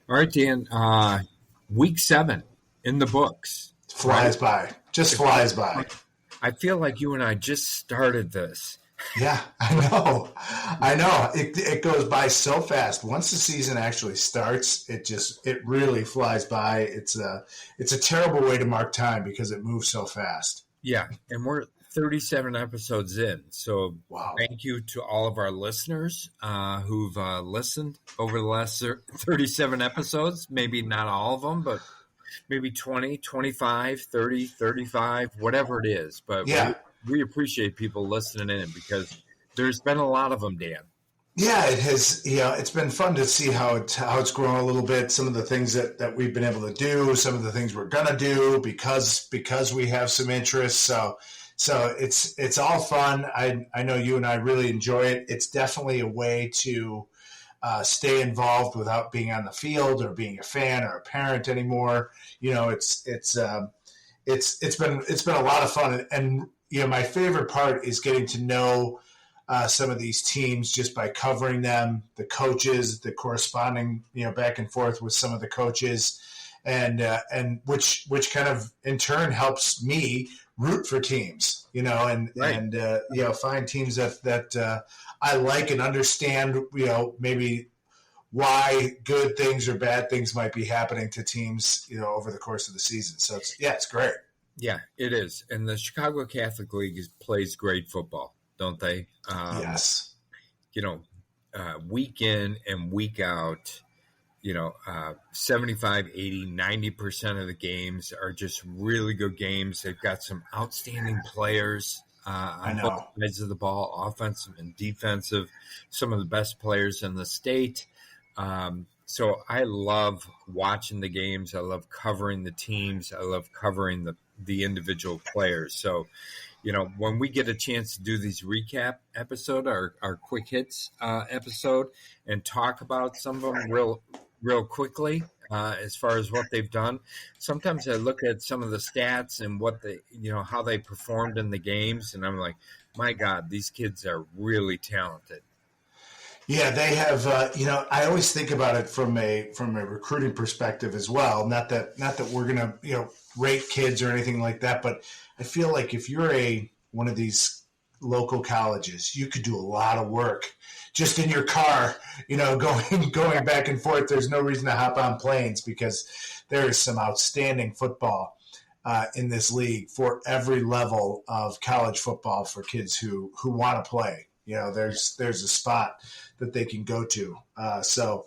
All right, Dan. Week 7 in the books, right? Flies by. Just flies by. I feel like you and I just started this. Yeah, I know. I know. It goes by so fast. Once the season actually starts, it really flies by. It's a terrible way to mark time because it moves so fast. Yeah, and we're 37 episodes in. So Wow. thank you to all of our listeners who've listened over the last 37 episodes. Maybe not all of them, but maybe 20, 25, 30, 35, whatever it is. But Yeah. we appreciate people listening in because there's been a lot of them, Dan. Yeah, it has. It's been fun to see how it's grown a little bit. Some of the things that we've been able to do, some of the things we're gonna do because we have some interest. So it's all fun. I know you and I really enjoy it. It's definitely a way to stay involved without being on the field or being a fan or a parent anymore. It's been a lot of fun, and my favorite part is getting to know some of these teams just by covering them, the coaches, the corresponding, back and forth with some of the coaches, and which kind of in turn helps me root for teams, and Right. and find teams that I like and understand, maybe why good things or bad things might be happening to teams, over the course of the season. So it's great. Yeah, it is. And the Chicago Catholic League plays great football, don't they? Yes. Week in and week out, 75, 80, 90% of the games are just really good games. They've got some outstanding players on both sides of the ball, offensive and defensive, some of the best players in the state. So I love watching the games. I love covering the teams. I love covering the individual players. So, when we get a chance to do these recap episode, our quick hits episode, and talk about some of them real quickly as far as what they've done. Sometimes I look at some of the stats and what how they performed in the games, and I'm like, my God, these kids are really talented. Yeah, they have. I always think about it from a recruiting perspective as well. Not that we're gonna rate kids or anything like that, but I feel like if you're one of these local colleges, you could do a lot of work just in your car, going back and forth. There's no reason to hop on planes because there is some outstanding football in this league for every level of college football for kids who want to play. There's a spot that they can go to. So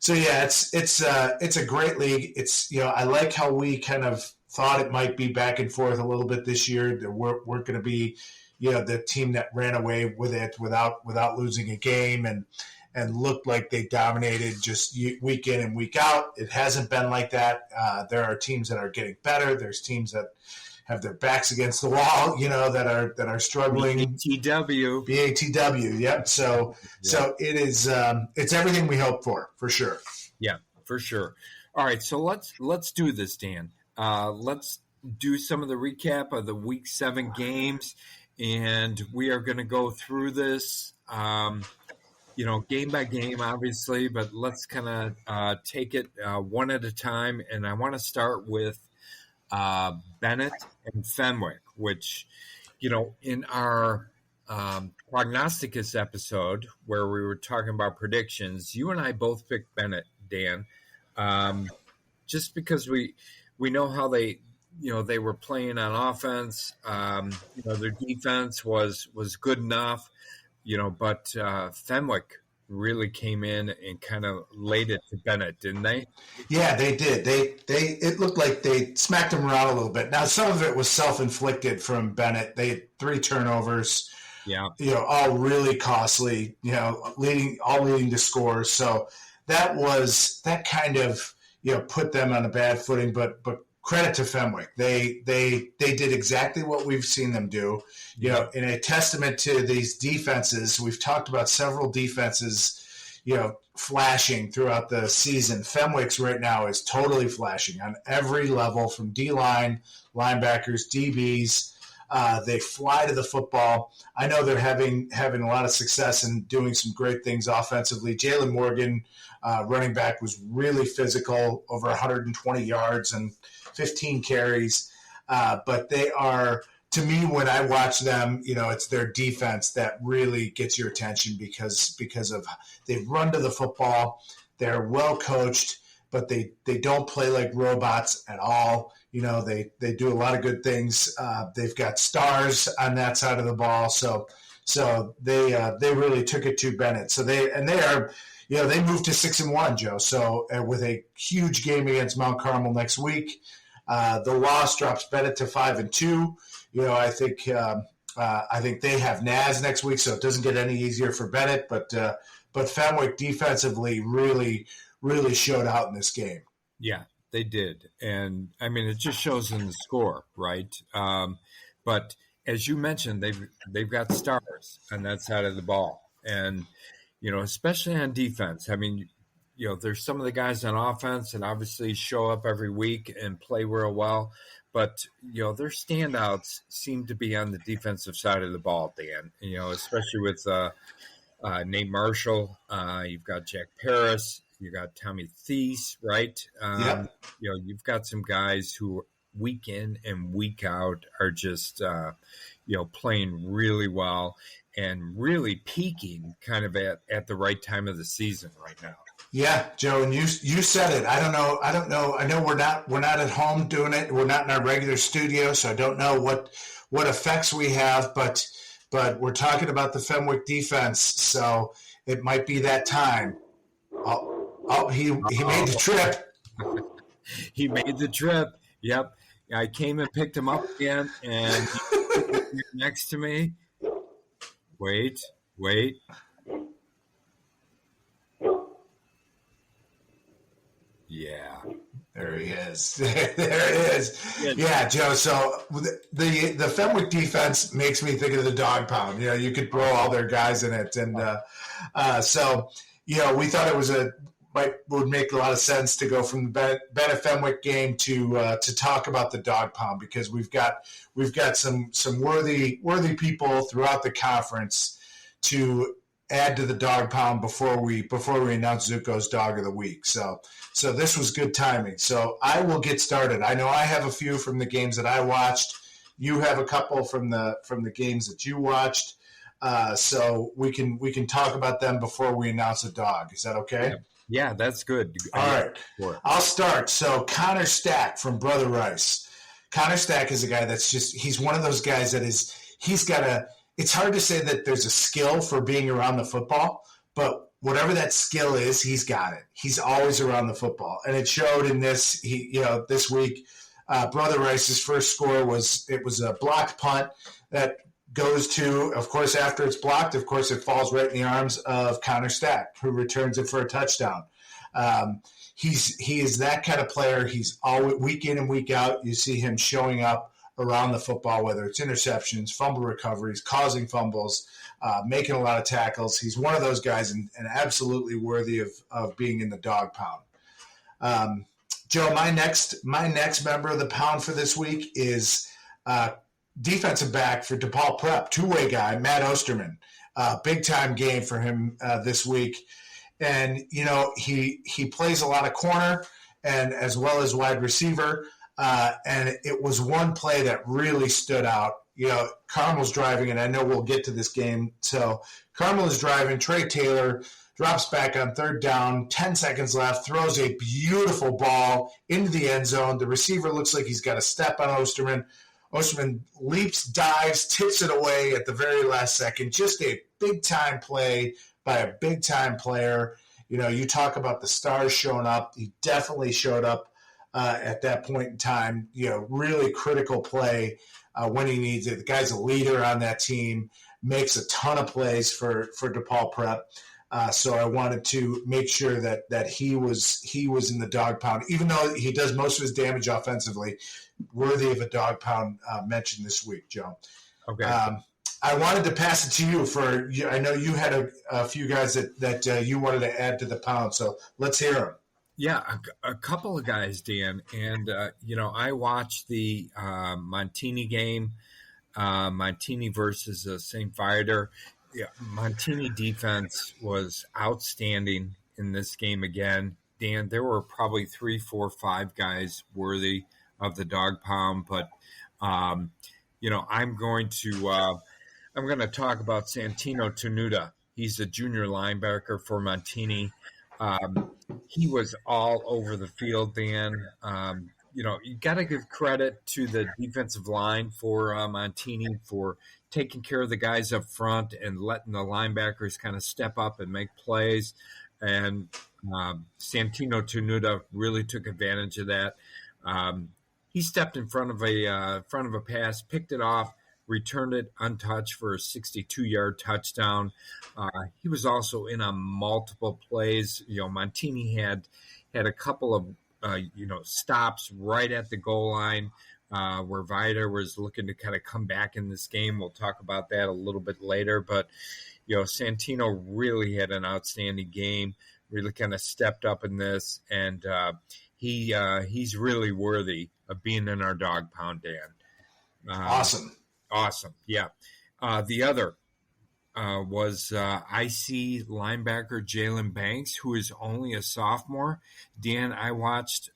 yeah, it's a great league. It's I like how we kind of thought it might be back and forth a little bit this year. There weren't going to be the team that ran away with it without losing a game and looked like they dominated just week in and week out. It hasn't been like that. There are teams that are getting better. There's teams that have their backs against the wall, that are struggling. BATW. Yep. So it is. It's everything we hope for sure. Yeah, for sure. All right, so let's do this, Dan. Let's do some of the recap of the Week 7 games, and we are going to go through this, game by game, obviously, but let's kind of take it one at a time. And I want to start with Bennett and Fenwick, which, in our prognosticus episode where we were talking about predictions, you and I both picked Bennett, Dan, just because we know how they were playing on offense. Their defense was good enough, but Fenwick really came in and kind of laid it to Bennett, didn't they? Yeah, they did. It looked like they smacked him around a little bit. Now, some of it was self-inflicted from Bennett. They had 3 turnovers. Yeah. All really costly, leading to scores. So that kind of, put them on a bad footing, but credit to Fenwick. They did exactly what we've seen them do. In a testament to these defenses, we've talked about several defenses, flashing throughout the season. Fenwick's right now is totally flashing on every level, from D-line, linebackers, DBs. They fly to the football. I know they're having a lot of success and doing some great things offensively. Jalen Morgan, running back, was really physical, over 120 yards and 15 carries. But they are, to me, when I watch them, it's their defense that really gets your attention because of they run to the football. They're well coached, but they don't play like robots at all. They do a lot of good things. They've got stars on that side of the ball, so they really took it to Bennett. So they are, they moved to 6-1, Joe. So with a huge game against Mount Carmel next week, the loss drops Bennett to 5-2. I think they have Naz next week, so it doesn't get any easier for Bennett. But Fenwick defensively really showed out in this game. Yeah, they did. And, I mean, it just shows in the score, right? But as you mentioned, they've got stars on that side of the ball. And, especially on defense. I mean, there's some of the guys on offense that obviously show up every week and play real well. But, their standouts seem to be on the defensive side of the ball, Dan, especially with Nate Marshall. You've got Jack Paris. You got Tommy Thies, right? Yep. You've got some guys who week in and week out are just, playing really well and really peaking kind of at the right time of the season right now. Yeah, Joe, and you said it. I don't know. I know we're not at home doing it. We're not in our regular studio, so I don't know what effects we have, but we're talking about the Fenwick defense, so it might be that time. He made the trip. He made the trip. Yep. I came and picked him up again, and he's next to me. Wait. Yeah. There he is. There it is. Yeah, Joe. So the Fenwick defense makes me think of the dog pound. You could throw all their guys in it, and so we thought it would make a lot of sense to go from the Bennett Fenwick game to talk about the dog pound, because we've got some worthy people throughout the conference to add to the dog pound before we announce Zuko's dog of the week. So this was good timing. So I will get started. I know I have a few from the games that I watched. You have a couple from the games that you watched. So we can talk about them before we announce a dog. Is that okay? Yeah, that's good. All right. I'll start. So Connor Stack from Brother Rice. Connor Stack is a guy he's one of those guys that it's hard to say that there's a skill for being around the football, but whatever that skill is, he's got it. He's always around the football. And it showed in this, this week, Brother Rice's first score was a blocked punt that goes to, of course, after it's blocked, of course, it falls right in the arms of Connor Stack, who returns it for a touchdown. He is that kind of player. He's always, week in and week out, you see him showing up around the football, whether it's interceptions, fumble recoveries, causing fumbles, making a lot of tackles. He's one of those guys and absolutely worthy of being in the dog pound. Joe, my next member of the pound for this week is defensive back for DePaul Prep, two-way guy, Matt Osterman. Big time game for him this week. And, he plays a lot of corner and as well as wide receiver. And it was one play that really stood out. Carmel's driving, and I know we'll get to this game. So Carmel is driving. Trey Taylor drops back on third down, 10 seconds left, throws a beautiful ball into the end zone. The receiver looks like he's got a step on Osterman. Osterman leaps, dives, tips it away at the very last second. Just a big-time play by a big-time player. You talk about the stars showing up. He definitely showed up at that point in time. Really critical play when he needs it. The guy's a leader on that team, makes a ton of plays for DePaul Prep. So I wanted to make sure that he was in the dog pound, even though he does most of his damage offensively. Worthy of a dog pound mention this week, Joe. Okay. I wanted to pass it to you I know you had a few guys that you wanted to add to the pound, so let's hear them. Yeah, a couple of guys, Dan, and I watched the Montini game Montini versus St. Viator. Yeah, Montini defense was outstanding in this game again. Dan, there were probably 3, 4, 5 guys worthy of the dog pound, but um, I'm going to talk about Santino Tenuta. He's a junior linebacker for Montini. Um, he was all over the field, Dan. You got to give credit to the defensive line for Montini for taking care of the guys up front and letting the linebackers kind of step up and make plays. And Santino Tenuta really took advantage of that. He stepped in front of a pass, picked it off, returned it untouched for a 62-yard touchdown. He was also in on multiple plays. Montini had a couple of stops right at the goal line where Viator was looking to kind of come back in this game. We'll talk about that a little bit later. But, Santino really had an outstanding game, really kind of stepped up in this. And he's really worthy of being in our dog pound, Dan. Awesome. Yeah. The other was IC linebacker Jalen Banks, who is only a sophomore. Dan, I watched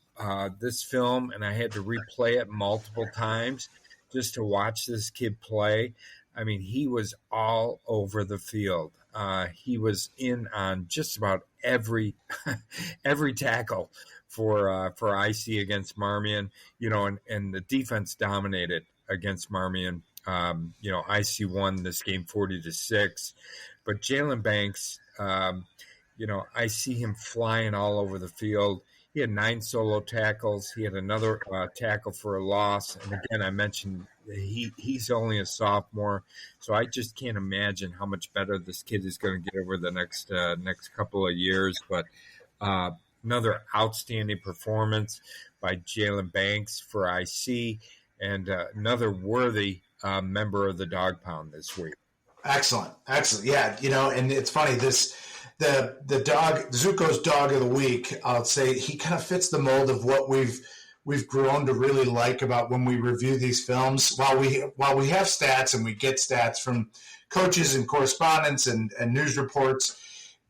this film and I had to replay it multiple times just to watch this kid play. I mean, he was all over the field. He was in on just about every tackle for IC against Marmion, and the defense dominated against Marmion. IC won this game 40-6, but Jalen Banks, I see him flying all over the field. He had 9 solo tackles. He had another tackle for a loss. And again, I mentioned he's only a sophomore, so I just can't imagine how much better this kid is going to get over the next couple of years. But another outstanding performance by Jalen Banks for IC, and another worthy member of the dog pound this week. Excellent. Yeah, and it's funny, the dog, Zuko's dog of the week, I'll say he kind of fits the mold of what we've grown to really like about when we review these films. While we have stats and we get stats from coaches and correspondents and news reports,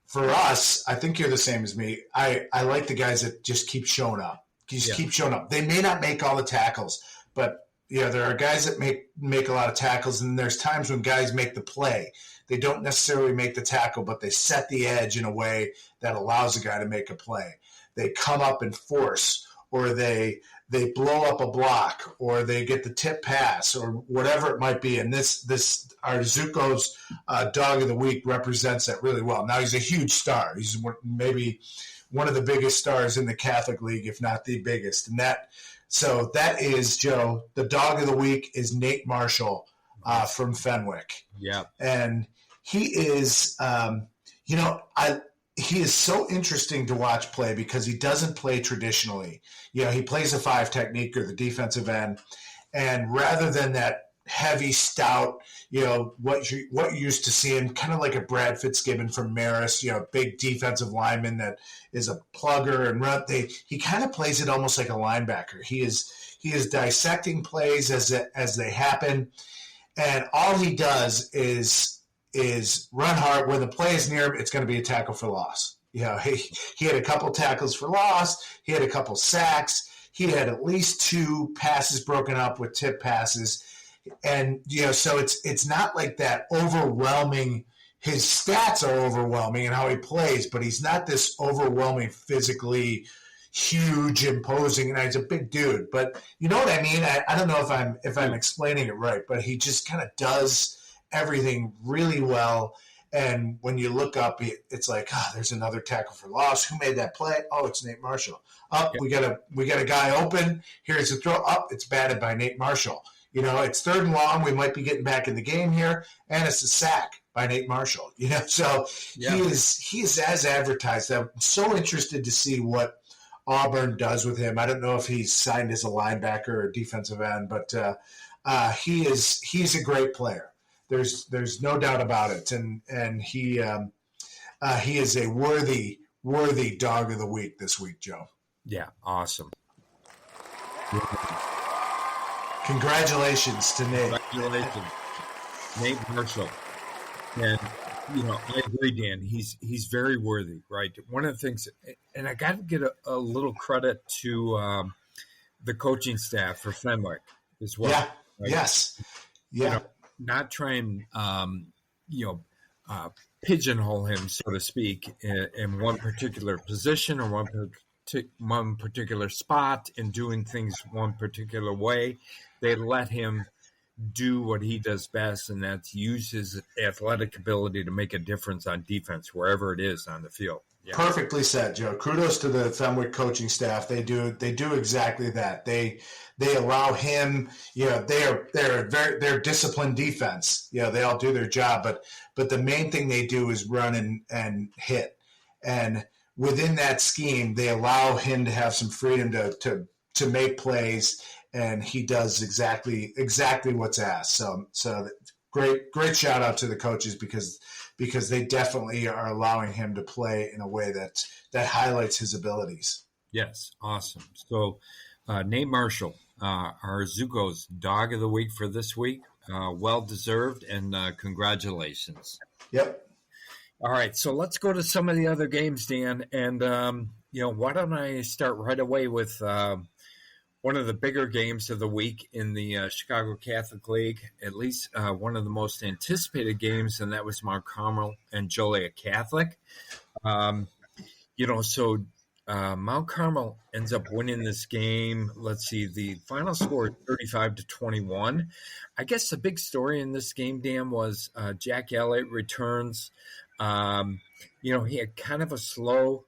for us, I think you're the same as me. I like the guys that just keep showing up. Keep showing up. They may not make all the tackles, but there are guys that make a lot of tackles, and there's times when guys make the play. They don't necessarily make the tackle, but they set the edge in a way that allows a guy to make a play. They come up and force, or they blow up a block, or they get the tip pass, or whatever it might be. And this our Zuko's dog of the week represents that really well. Now, he's a huge star. He's maybe one of the biggest stars in the Catholic League, if not the biggest. And that is, Joe, the dog of the week is Nate Marshall from Fenwick. Yeah. And he is, he is so interesting to watch play because he doesn't play traditionally. He plays a 5 technique or the defensive end. And rather than that heavy, stout, what you used to see him, kind of like a Brad Fitzgibbon from Marist, big defensive lineman that is a plugger and run. He kind of plays it almost like a linebacker. He is dissecting plays as they happen, and all he does is run hard. When the play is near him, it's going to be a tackle for loss. He had a couple tackles for loss. He had a couple sacks. He had at least 2 passes broken up with tip passes. And, so it's not like that overwhelming. His stats are overwhelming in how he plays, but he's not this overwhelming, physically huge, imposing, and he's a big dude. But you know what I mean? I don't know if I'm explaining it right, but he just kind of does everything really well. And when you look up, it's like, there's another tackle for loss. Who made that play? Oh, it's Nate Marshall. We got a guy open. Here's the throw. It's batted by Nate Marshall. It's 3rd and long. We might be getting back in the game here, and it's a sack by Nate Marshall. So he is as advertised. I'm so interested to see what Auburn does with him. I don't know if he's signed as a linebacker or defensive end, but he's a great player. There's no doubt about it, and he is a worthy dog of the week this week, Joe. Yeah, awesome. Congratulations to Nate. Congratulations, Nate Marshall. And I agree, Dan. He's very worthy, right? One of the things, and I got to get a little credit to the coaching staff for Fenwick as well. Yeah. Right? Yes. Yeah. Not try and pigeonhole him, so to speak, in one particular position or one particular spot and doing things one particular way. They let him do what he does best, and that's use his athletic ability to make a difference on defense wherever it is on the field. Yeah. Perfectly said, Joe. Kudos to the Fenwick coaching staff. They do exactly that. They allow him. They're disciplined defense. They all do their job, but the main thing they do is run and hit. And within that scheme, they allow him to have some freedom to make plays, and he does exactly what's asked. So great shout out to the coaches because they definitely are allowing him to play in a way that highlights his abilities. Yes, awesome. So Nate Marshall, our Zuko's Dog of the Week for this week, well deserved, and congratulations. Yep. All right, so let's go to some of the other games, Dan, and why don't I start right away with one of the bigger games of the week in the Chicago Catholic League, at least one of the most anticipated games, and that was Mount Carmel and Joliet Catholic. So Mount Carmel ends up winning this game. Let's see, the final score is 35-21. I guess the big story in this game, Dan, was Jack Elliott returns. He had kind of a slow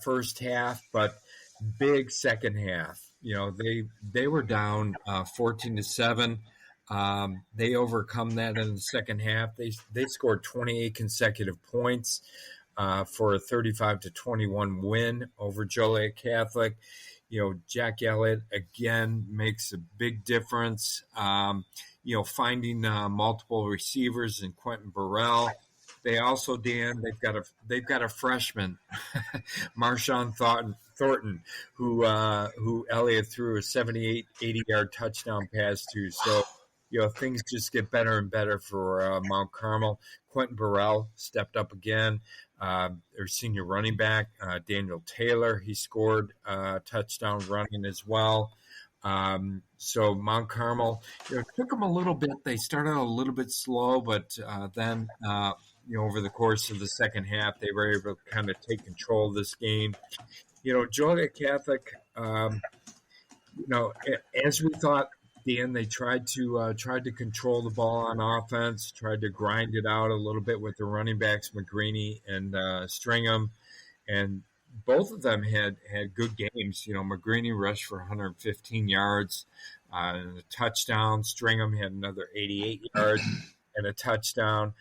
first half, but big second half. They were down 14-7. They overcome that in the second half. They scored 28 consecutive points for a 35-21 win over Joliet Catholic. Jack Elliott again makes a big difference. Finding multiple receivers in Quentin Burrell. They also, Dan, they've got a freshman, Marshawn Thornton, who Elliott threw a 78, 80-yard touchdown pass to. So, things just get better and better for Mount Carmel. Quentin Burrell stepped up again. Their senior running back, Daniel Taylor, he scored a touchdown running as well. So Mount Carmel, it took them a little bit. They started a little bit slow, but then over the course of the second half, they were able to kind of take control of this game. Joliet Catholic, as we thought, Dan, they tried to control the ball on offense, tried to grind it out a little bit with the running backs, McGreeny and Stringham, and both of them had good games. McGreeny rushed for 115 yards and a touchdown. Stringham had another 88 yards and a touchdown.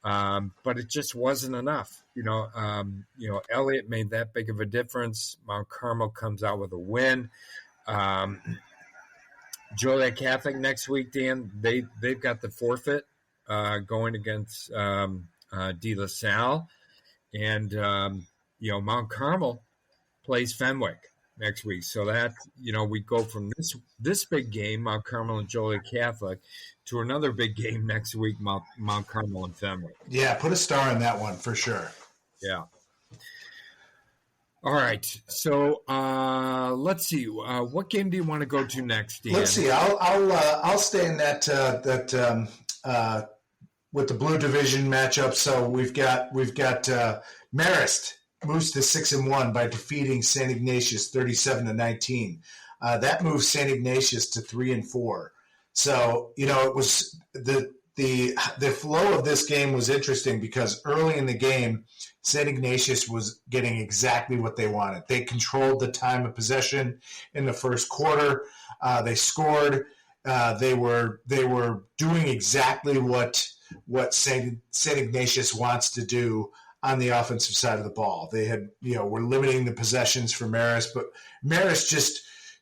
But it just wasn't enough. Elliott made that big of a difference. Mount Carmel comes out with a win. Joliet Catholic next week, Dan, they've got the forfeit going against De La Salle. And, Mount Carmel plays Fenwick next week. So that, we go from this big game, Mount Carmel and Joliet Catholic, to another big game next week, Mount Carmel and Fenwick. Yeah, put a star on that one for sure. Yeah. All right. So let's see. What game do you want to go to next, Dan? Let's see. I'll stay in that with the Blue Division matchup. So we've got Marist moves to 6-1 by defeating St. Ignatius 37-19. That moves St. Ignatius to 3-4. So it was the flow of this game was interesting because early in the game, St. Ignatius was getting exactly what they wanted. They controlled the time of possession in the first quarter. They scored. They were doing exactly what St. Ignatius wants to do on the offensive side of the ball. They had were limiting the possessions for Marist, but Marist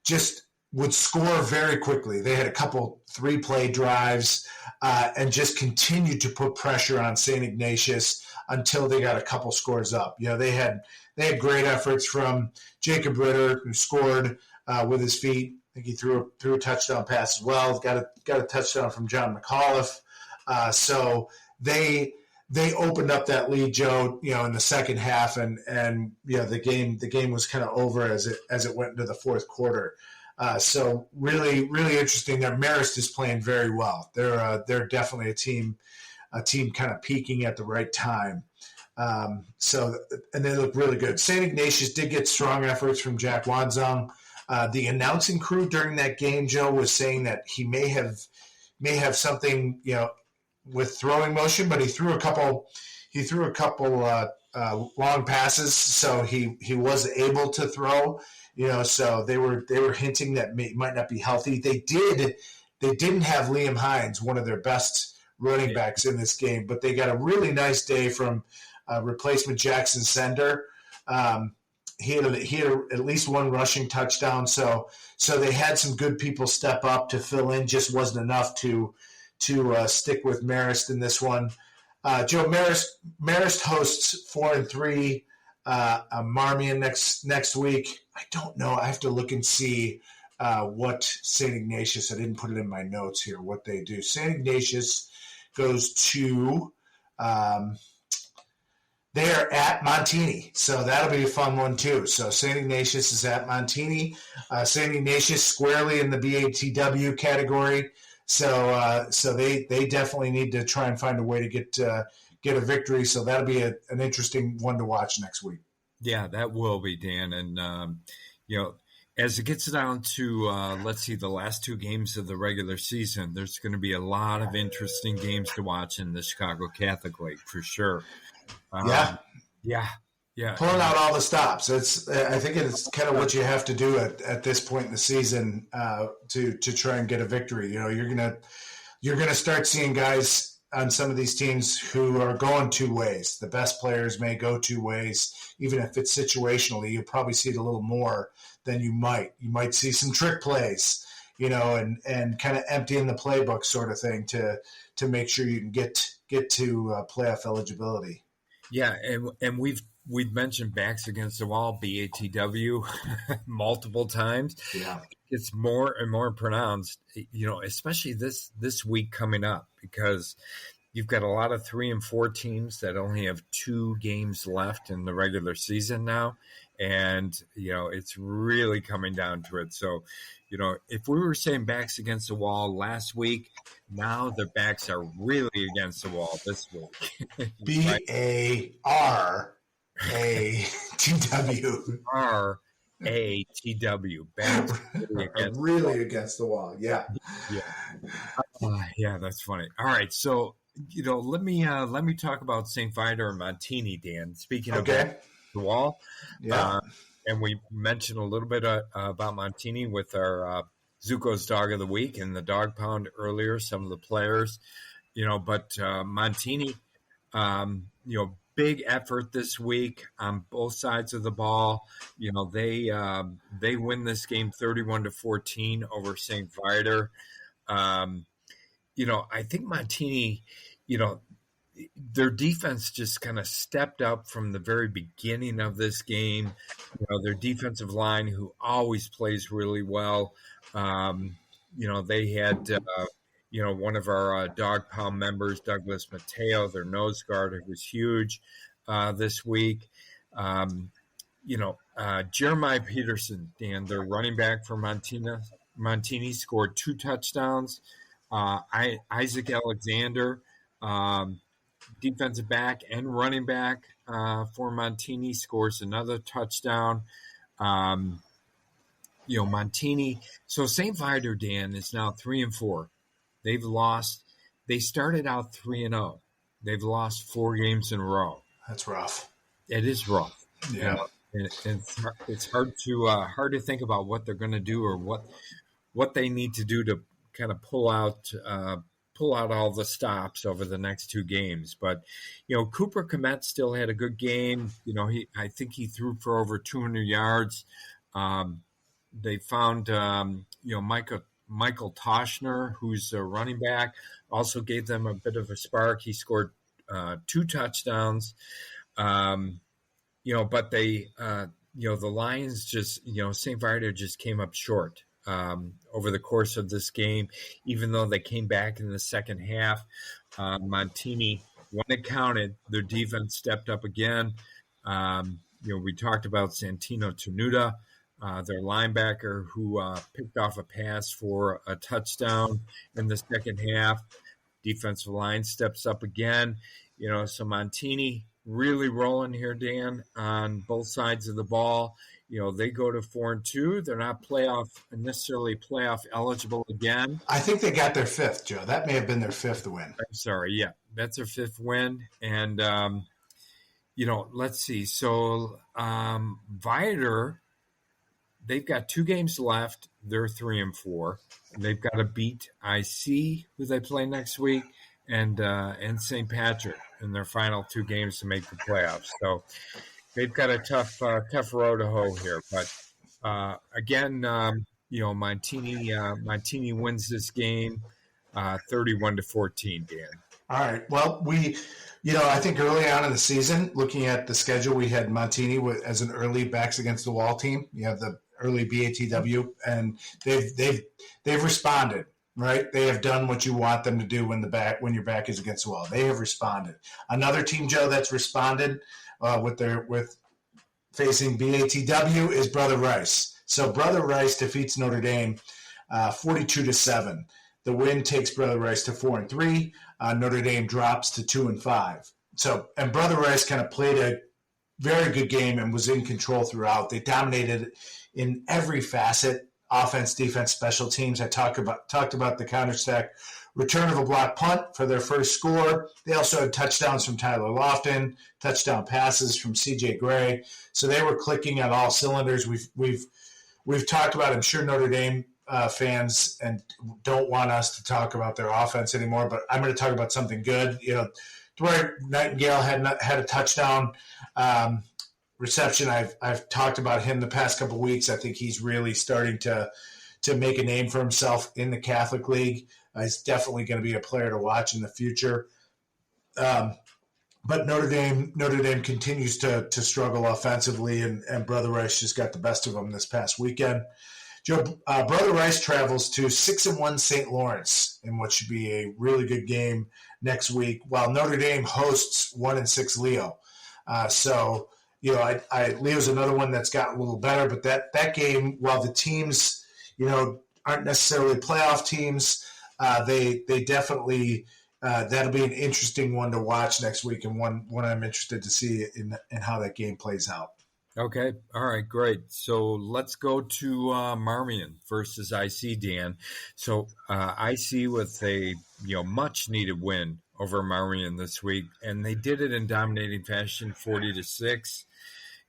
just would score very quickly. They had a couple 3-play drives and just continued to put pressure on St. Ignatius until they got a couple scores up. They had great efforts from Jacob Ritter, who scored with his feet. think he threw a touchdown pass as well. Got a touchdown from John McAuliffe. So they opened up that lead, Joe, in the second half, and the game was kind of over as it went into the fourth quarter. So really, really interesting there. Marist is playing very well. They're definitely a team kind of peaking at the right time. And they look really good. St. Ignatius did get strong efforts from Jack Wanzong. The announcing crew during that game, Joe, was saying that he may have something, with throwing motion, but he threw a couple long passes, so he was able to throw. So they were hinting that might not be healthy. They didn't have Liam Hines, one of their best running backs in this game, but they got a really nice day from replacement Jackson Sender. He had at least one rushing touchdown, so they had some good people step up to fill in. Just wasn't enough to stick with Marist in this one. Joe, Marist hosts 4-3 Marmion next week. I don't know. I have to look and see what St. Ignatius. I didn't put it in my notes here. What they do. St. Ignatius goes to. They are at Montini, so that'll be a fun one too. So St. Ignatius is at Montini. St. Ignatius squarely in the BATW category. So they definitely need to try and find a way to get a victory. So that'll be an interesting one to watch next week. Yeah, that will be, Dan. And as it gets down to the last two games of the regular season, there's going to be a lot of interesting games to watch in the Chicago Catholic League for sure. Yeah. Pulling out all the stops. I think it's kind of what you have to do at this point in the season to try and get a victory. You're gonna start seeing guys on some of these teams who are going two ways. The best players may go two ways, even if it's situationally. You'll probably see it a little more than you might. You might see some trick plays, and kind of emptying the playbook sort of thing to make sure you can get to playoff eligibility. Yeah, and we've mentioned backs against the wall, BATW, multiple times. Yeah, it's more and more pronounced, especially this week coming up, because you've got a lot of 3 and 4 teams that only have 2 games left in the regular season now, and it's really coming down to it. So, if we were saying backs against the wall last week, now their backs are really against the wall this week. BARATW. RATW. Backs really against the wall. Yeah. Yeah, that's funny. All right, so let me talk about St. Viator and Montini, Dan. Speaking of the wall, and we mentioned a little bit about Montini with our Zuko's Dog of the Week and the Dog Pound earlier. Some of the players, but Montini, big effort this week on both sides of the ball. They win this game 31-14 over St. Viator. I think Montini, their defense just kind of stepped up from the very beginning of this game. Their defensive line, who always plays really well. They had, one of our Dog Pound members, Douglas Mateo, their nose guard, who was huge this week. Jeremiah Peterson, Dan, their running back for Montini, scored 2 touchdowns. Isaac Alexander, defensive back and running back for Montini, scores another touchdown. Montini. So St. Viator, Dan, is now 3-4. They've lost. They started out 3-0. They've lost 4 games in a row. That's rough. It is rough. Yeah. And it's hard to think about what they're going to do or what they need to do to kind of pull out all the stops over the next 2 games. But, Cooper Komet still had a good game. I think he threw for over 200 yards. They found, Michael Toshner, who's a running back, also gave them a bit of a spark. He scored 2 touchdowns. But they, the Lions just, St. Viator just came up short over the course of this game, even though they came back in the second half. Montini, when it counted, their defense stepped up again. We talked about Santino Tenuta, their linebacker, who picked off a pass for a touchdown in the second half. Defensive line steps up again. So Montini really rolling here, Dan, on both sides of the ball. They go to 4-2. They're not necessarily playoff eligible again. I think they got their fifth, Joe. That may have been their fifth win. I'm sorry. Yeah, that's their fifth win. And, let's see. So Viator, they've got 2 games left. They're 3-4. They've got to beat IC, who they play next week, and St. Patrick in their final 2 games to make the playoffs. So they've got a tough road to hoe here. But again, Montini wins this game 31-14, Dan. All right. Well, I think early on in the season, looking at the schedule, we had Montini as an early backs against the wall team. You have the early BATW, and they've responded. Right, they have done what you want them to do when your back is against the wall. They have responded. Another team, Joe, that's responded with facing BATW is Brother Rice. So Brother Rice defeats Notre Dame 42-7. The win takes Brother Rice to 4-3. Notre Dame drops to 2-5. And Brother Rice kind of played a very good game and was in control throughout. They dominated in every facet. Offense, defense, special teams. I talked about the counter-stack return of a block punt for their first score. They also had touchdowns from Tyler Lofton, touchdown passes from CJ Gray. So they were clicking on all cylinders. We've talked about, I'm sure Notre Dame fans and don't want us to talk about their offense anymore, but I'm going to talk about something good. Dwight Nightingale had a touchdown reception. I've talked about him the past couple of weeks. I think he's really starting to make a name for himself in the Catholic League. He's definitely going to be a player to watch in the future. But Notre Dame continues to struggle offensively, and Brother Rice just got the best of them this past weekend. Joe, Brother Rice travels to 6-1 St. Lawrence in what should be a really good game next week, while Notre Dame hosts 1-6 Leo. Leo's another one that's gotten a little better, but that game, while the teams, aren't necessarily playoff teams, they definitely that'll be an interesting one to watch next week, and one I'm interested to see in how that game plays out. Okay. All right, great. So let's go to Marmion versus IC, Dan. So IC with a much needed win over Marmion this week, and they did it in dominating fashion, 40-6.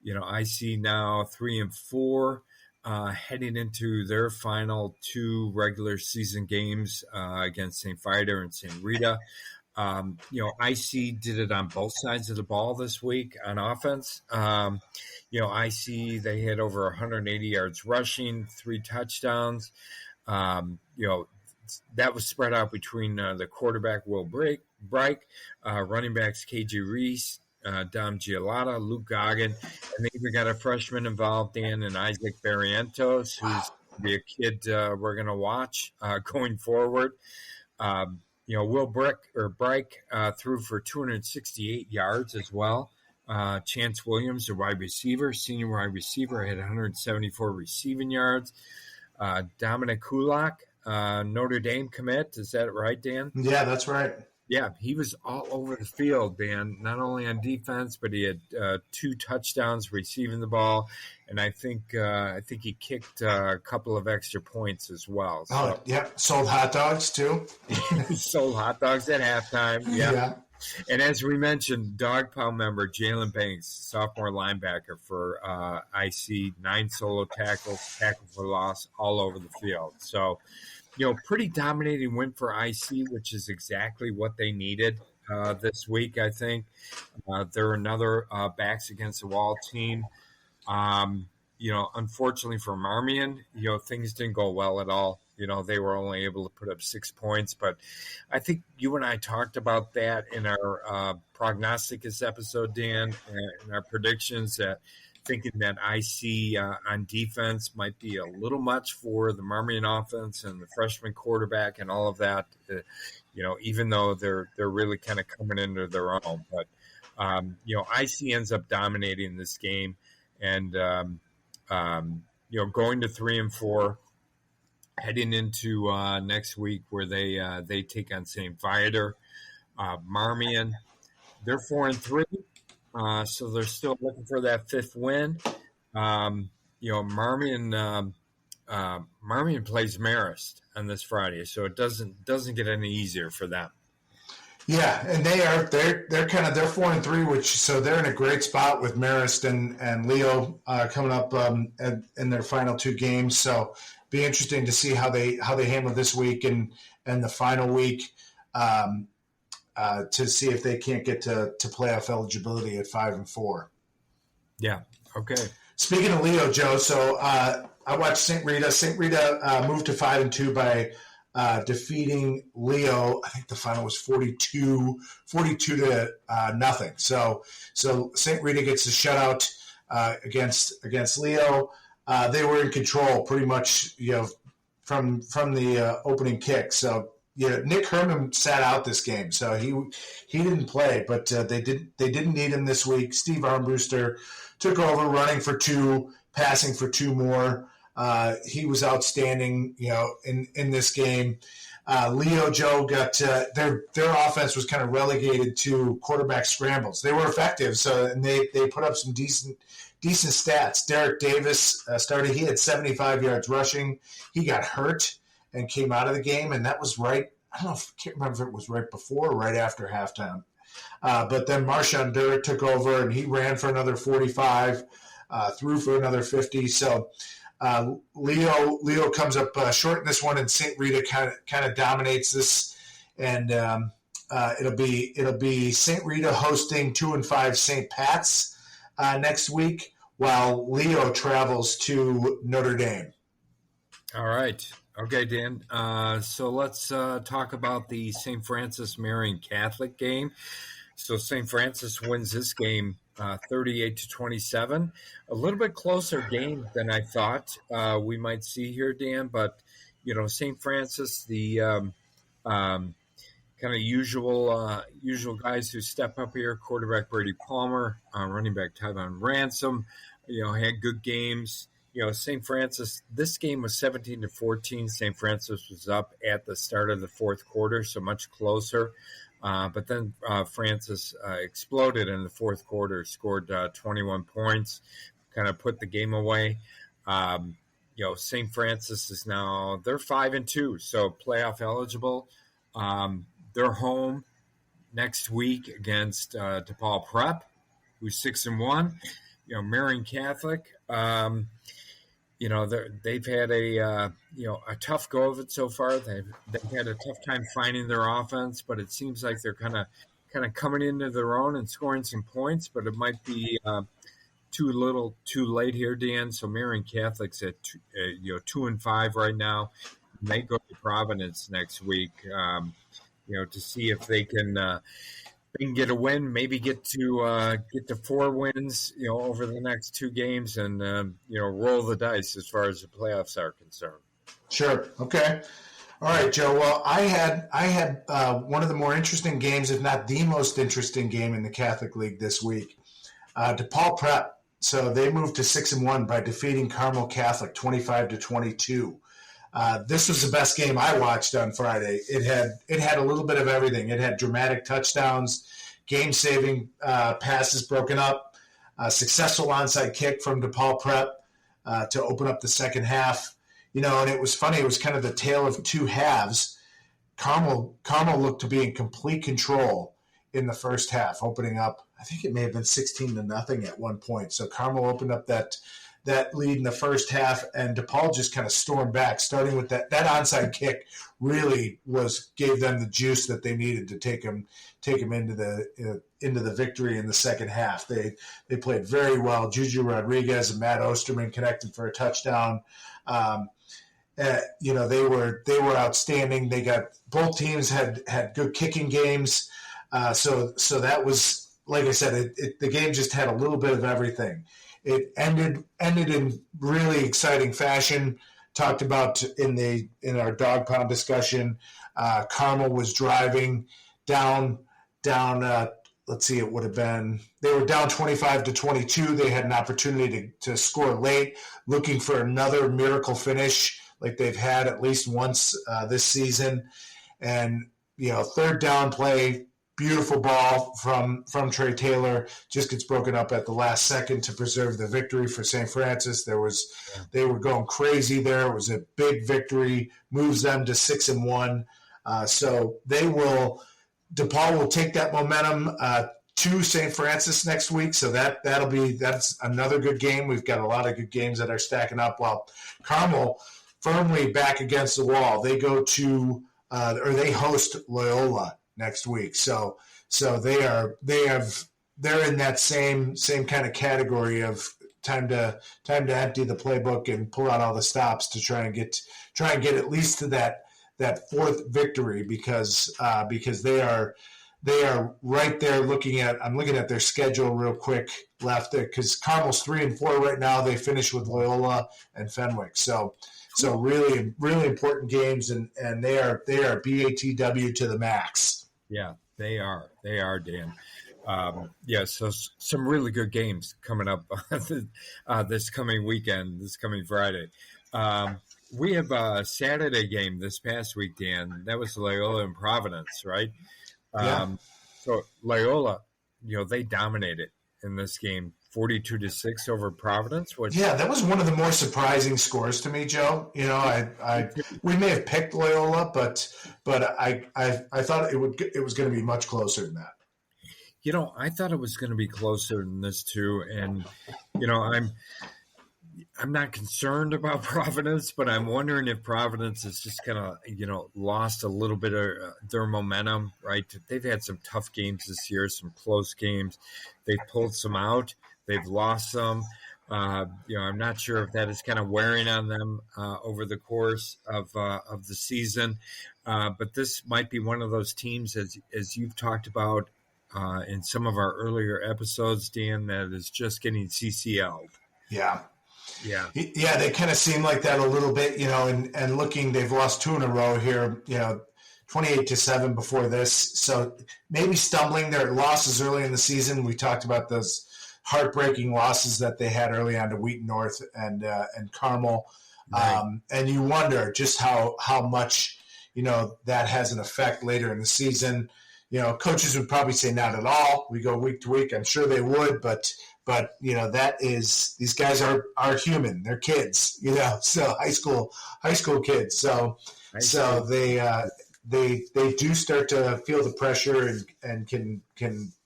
IC now 3-4, heading into their final 2 regular season games against St. Vida and St. Rita. IC did it on both sides of the ball this week on offense. IC, they had over 180 yards rushing, 3 touchdowns. That was spread out between the quarterback, Will Bright, running backs, KJ Reese, Dom Giolotta, Luke Goggin, and they even got a freshman involved, Dan, and Isaac Barrientos, who's going to be a kid we're going to watch going forward. Will Bright threw for 268 yards as well. Chance Williams, the senior wide receiver, had 174 receiving yards. Dominic Kulak, Notre Dame commit. Is that right, Dan? Yeah, that's right. Yeah, he was all over the field, Dan, not only on defense, but he had 2 touchdowns receiving the ball. And I think he kicked a couple of extra points as well. So. Oh, yeah. Sold hot dogs, too. Sold hot dogs at halftime. Yeah. And as we mentioned, Dawg Pound member Jalen Banks, sophomore linebacker for IC, 9 solo tackles, tackle for loss all over the field. So, pretty dominating win for IC, which is exactly what they needed this week, I think. They're another backs against the wall team. Unfortunately for Marmion, things didn't go well at all. They were only able to put up 6 points, but I think you and I talked about that in our prognosticus episode, Dan, and our predictions that thinking that IC on defense might be a little much for the Marmion offense and the freshman quarterback and all of that. Even though they're really kind of coming into their own, but IC ends up dominating this game, and going to 3-4, heading into next week where they take on St. Viator. Marmion, they're 4-3. So they're still looking for that fifth win. Marmion plays Marist on this Friday, so it doesn't get any easier for them. Yeah, and they're 4-3, which so they're in a great spot with Marist and Leo coming up in their final two games. So be interesting to see how they handle this week and the final week. To see if they can't get to playoff eligibility at 5-4. Yeah. Okay. Speaking of Leo, Joe, so I watched St. Rita. St. Rita moved to 5-2 by defeating Leo. I think the final was 42 to nothing. So St. Rita gets a shutout against Leo. They were in control pretty much, from the opening kick. So. Yeah, Nick Herman sat out this game, so he didn't play, but they didn't need him this week. Steve Armbruster took over, running for 2, passing for 2 more. He was outstanding, in this game. Leo Joe got their offense was kind of relegated to quarterback scrambles. They were effective, and they put up some decent stats. Derek Davis started. He had 75 yards rushing. He got hurt and came out of the game, and that was right. I can't remember if it was right before or right after halftime. But then Marshawn Durrett took over, and he ran for another 45, threw for another 50. So Leo comes up short in this one, and St. Rita kind of dominates this. And it'll be St. Rita hosting 2-5 St. Pat's next week, while Leo travels to Notre Dame. All right. Okay, Dan. So let's talk about the St. Francis Marian Catholic game. So St. Francis wins this game 38-27. A little bit closer game than I thought we might see here, Dan. But St. Francis, the kind of usual guys who step up here: quarterback Brady Palmer, running back Tyvon Ransom, had good games. St. Francis, this game was 17-14. St. Francis was up at the start of the fourth quarter, so much closer. But then Francis exploded in the fourth quarter, scored 21 points, kind of put the game away. St. Francis is now, they're 5-2, so playoff eligible. They're home next week against DePaul Prep, who's 6-1. Marian Catholic. They've had a tough go of it so far. They've had a tough time finding their offense, but it seems like they're kind of coming into their own and scoring some points. But it might be too little, too late here, Dan. So Marian Catholic's at 2-5 right now. They go to Providence next week, to see if they can get a win, maybe get to 4 wins, over the next 2 games, and roll the dice as far as the playoffs are concerned. Sure. Okay. All right, Joe. Well, I had one of the more interesting games, if not the most interesting game in the Catholic League this week. DePaul Prep. So they moved to 6-1 by defeating Carmel Catholic 25-22. This was the best game I watched on Friday. It had a little bit of everything. It had dramatic touchdowns, game-saving passes broken up, a successful onside kick from DePaul Prep to open up the second half. And it was funny. It was kind of the tale of 2 halves. Carmel looked to be in complete control in the first half, opening up. I think it may have been 16-0 at one point. So Carmel opened up that lead in the first half, and DePaul just kind of stormed back, starting with that onside kick. Really gave them the juice that they needed to take them into the victory in the second half. They played very well. Juju Rodriguez and Matt Osterman connected for a touchdown. They were outstanding. They got both teams had good kicking games. So that was, like I said, the game just had a little bit of everything. it ended in really exciting fashion. Talked about in our dog pound discussion. Carmel was driving down. Let's see, it would have been, they were down 25-22. They had an opportunity to score late, looking for another miracle finish like they've had at least once this season. And, third down play, beautiful ball from Trey Taylor, just gets broken up at the last second to preserve the victory for St. Francis. They were going crazy there. It was a big victory, moves them to 6-1. So DePaul will take that momentum to St. Francis next week. So that's another good game. We've got a lot of good games that are stacking up. While Carmel firmly back against the wall, they go to they host Loyola next week. So they're in that same kind of category of time to empty the playbook and pull out all the stops to try and get at least to that fourth victory because they are right there. I'm looking at their schedule real quick left there because Carmel's 3-4 right now. They finish with Loyola and Fenwick. So really, really important games, and they are BATW to the max. Yeah, they are, Dan. So some really good games coming up this coming weekend, this coming Friday. We have a Saturday game this past week, Dan. That was Loyola and Providence, right? Yeah. So Loyola, they dominated in this game, 42-6 over Providence. That was one of the more surprising scores to me, Joe. We may have picked Loyola, but I thought it was going to be much closer than that. I thought it was going to be closer than this too, and I'm not concerned about Providence, but I'm wondering if Providence has just kind of, lost a little bit of their momentum, right? They've had some tough games this year, some close games. They've pulled some out. They've lost some. I'm not sure if that is kind of wearing on them over the course of the season. But this might be one of those teams, as you've talked about in some of our earlier episodes, Dan, that is just getting CCL'd. Yeah. Yeah. Yeah, they kind of seem like that a little bit, and looking, they've lost 2 in a row here, 28-7 before this. So maybe stumbling their losses early in the season. We talked about those heartbreaking losses that they had early on to Wheaton North and Carmel. Right. And you wonder just how much, that has an effect later in the season. Coaches would probably say not at all. We go week to week. I'm sure they would, but these guys are human. They're kids, so high school kids. So they do start to feel the pressure and can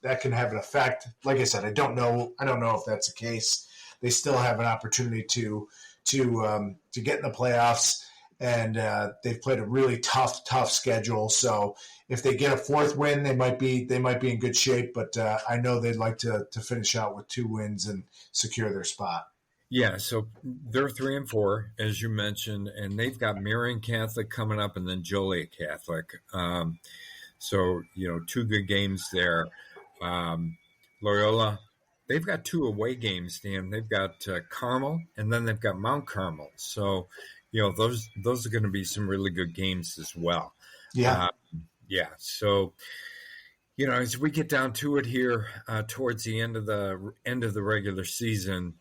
have an effect. Like I said, I don't know if that's the case. They still have an opportunity to get in the playoffs, and they've played a really tough schedule. So if they get a 4th win, they might be in good shape. But I know they'd like to finish out with 2 wins and secure their spot. Yeah, so they're 3-4, as you mentioned, and they've got Marian Catholic coming up, and then Joliet Catholic. So 2 good games there. Loyola, they've got 2 away games, Dan. They've got Carmel, and then they've got Mount Carmel. So those are going to be some really good games as well. Yeah. So, as we get down to it here towards the end of the regular season,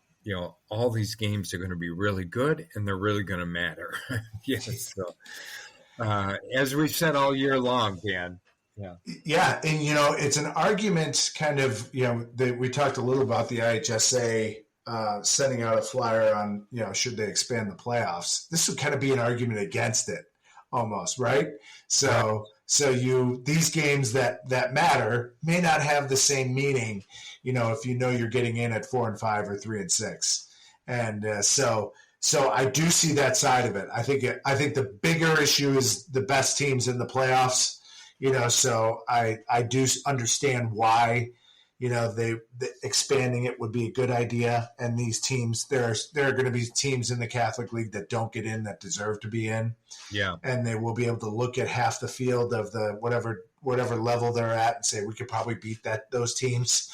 all these games are going to be really good and they're really going to matter. Yes. So, as we've said all year long, Dan. Yeah. Yeah. And, it's an argument kind of, that we talked a little about the IHSA sending out a flyer on, should they expand the playoffs? This would kind of be an argument against it almost, right? So these games that matter may not have the same meaning, if you're getting in at 4-5 or 3-6. And so I do see that side of it. I think the bigger issue is the best teams in the playoffs, so I do understand why, they expanding it would be a good idea. And these teams, there are going to be teams in the Catholic League that don't get in that deserve to be in. Yeah. And they will be able to look at half the field of the whatever level they're at and say, we could probably beat those teams,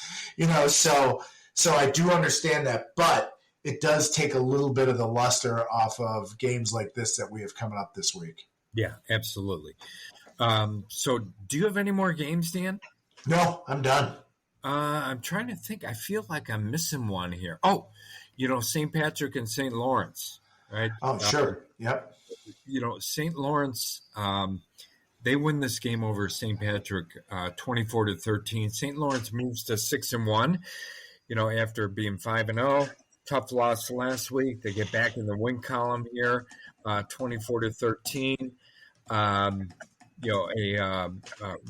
so So I do understand that, but it does take a little bit of the luster off of games like this that we have coming up this week. Yeah, absolutely. So do you have any more games, Dan? No, I'm done. I'm trying to think. I feel like I'm missing one here. Oh, St. Patrick and St. Lawrence, right? Oh, sure. Yep. St. Lawrence, they win this game over St. Patrick 24-13. St. Lawrence moves to 6-1, after being 5-0. Tough loss last week. They get back in the win column here, 24-13. A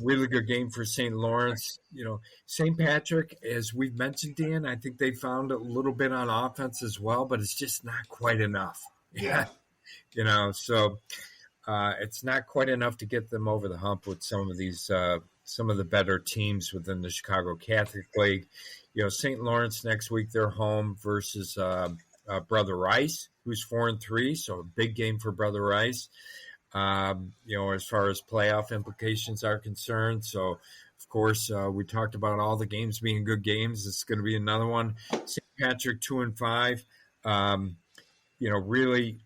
really good game for St. Lawrence. St. Patrick, as we've mentioned, Dan, I think they found a little bit on offense as well, but it's just not quite enough. Yeah. So it's not quite enough to get them over the hump with some of the better teams within the Chicago Catholic League. St. Lawrence next week, they're home versus Brother Rice, who's 4-3, so a big game for Brother Rice. As far as playoff implications are concerned. So, of course, we talked about all the games being good games. It's going to be another one. St. Patrick 2-5. Really,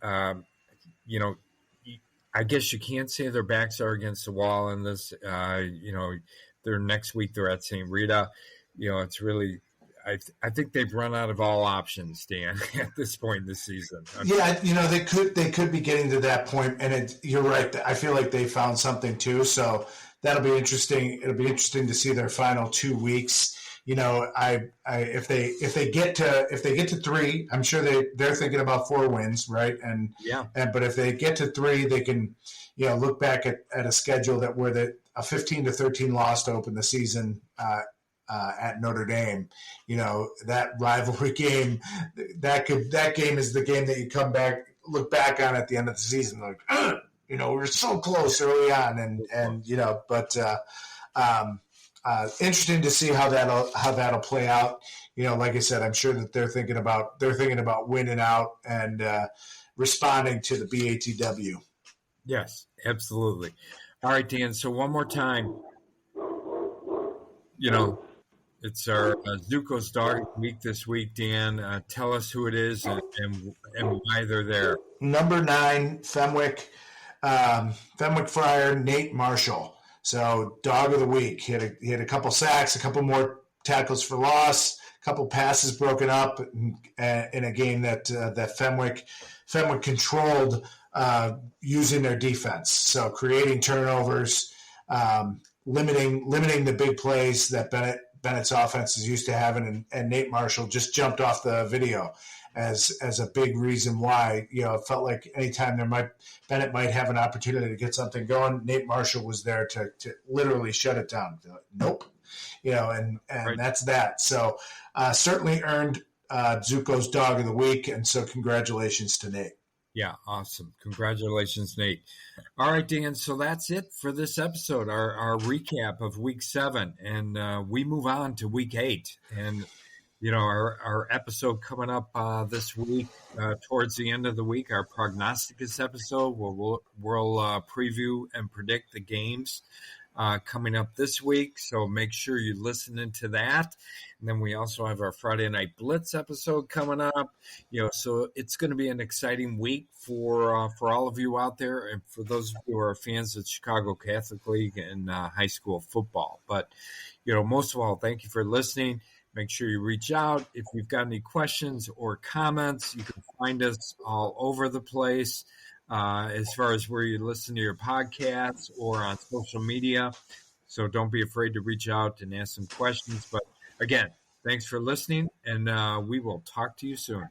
I guess you can't say their backs are against the wall in this. Their next week they're at St. Rita. It's really. I think they've run out of all options, Dan, at this point in the season. Yeah, they could be getting to that point, and you're right. I feel like they found something too, so that'll be interesting. It'll be interesting to see their final 2 weeks. If they get to 3, I'm sure they're thinking about 4 wins, right? But if they get to 3, they can, look back at a schedule where a 15-13 loss to open the season. At Notre Dame, that rivalry game, that game is the game that you look back on at the end of the season, like, we were so close early on, and interesting to see how that'll play out. Like I said, I'm sure that they're thinking about winning out and responding to the BATW. Yes, absolutely. All right, Dan. So one more time, it's our Zuko's Dawg week this week, Dan. Tell us who it is and why they're there. Number 9, Fenwick Friar, Nate Marshall. So Dawg of the week. He had a couple sacks, a couple more tackles for loss, a couple passes broken up in a game that Fenwick controlled using their defense. So creating turnovers, limiting the big plays that Bennett's offense is used to having, and Nate Marshall just jumped off the video as a big reason why. It felt like anytime Bennett might have an opportunity to get something going, Nate Marshall was there to literally shut it down. Nope, and right. That's that. So certainly earned Zuko's Dawg of the week, and so congratulations to Nate. Yeah, awesome. Congratulations, Nate. All right, Dan, so that's it for this episode, our recap of Week 7. And we move on to Week 8. And, our episode coming up this week, towards the end of the week, our prognosticus episode, where we'll preview and predict the games coming up this week. So make sure you're listening to that. And then we also have our Friday Night Blitz episode coming up. So it's going to be an exciting week for all of you out there, and for those who are fans of Chicago Catholic League and high school football. But most of all, thank you for listening. Make sure you reach out if you've got any questions or comments. You can find us all over the place. As far as where you listen to your podcasts or on social media. So don't be afraid to reach out and ask some questions. But again, thanks for listening, and we will talk to you soon.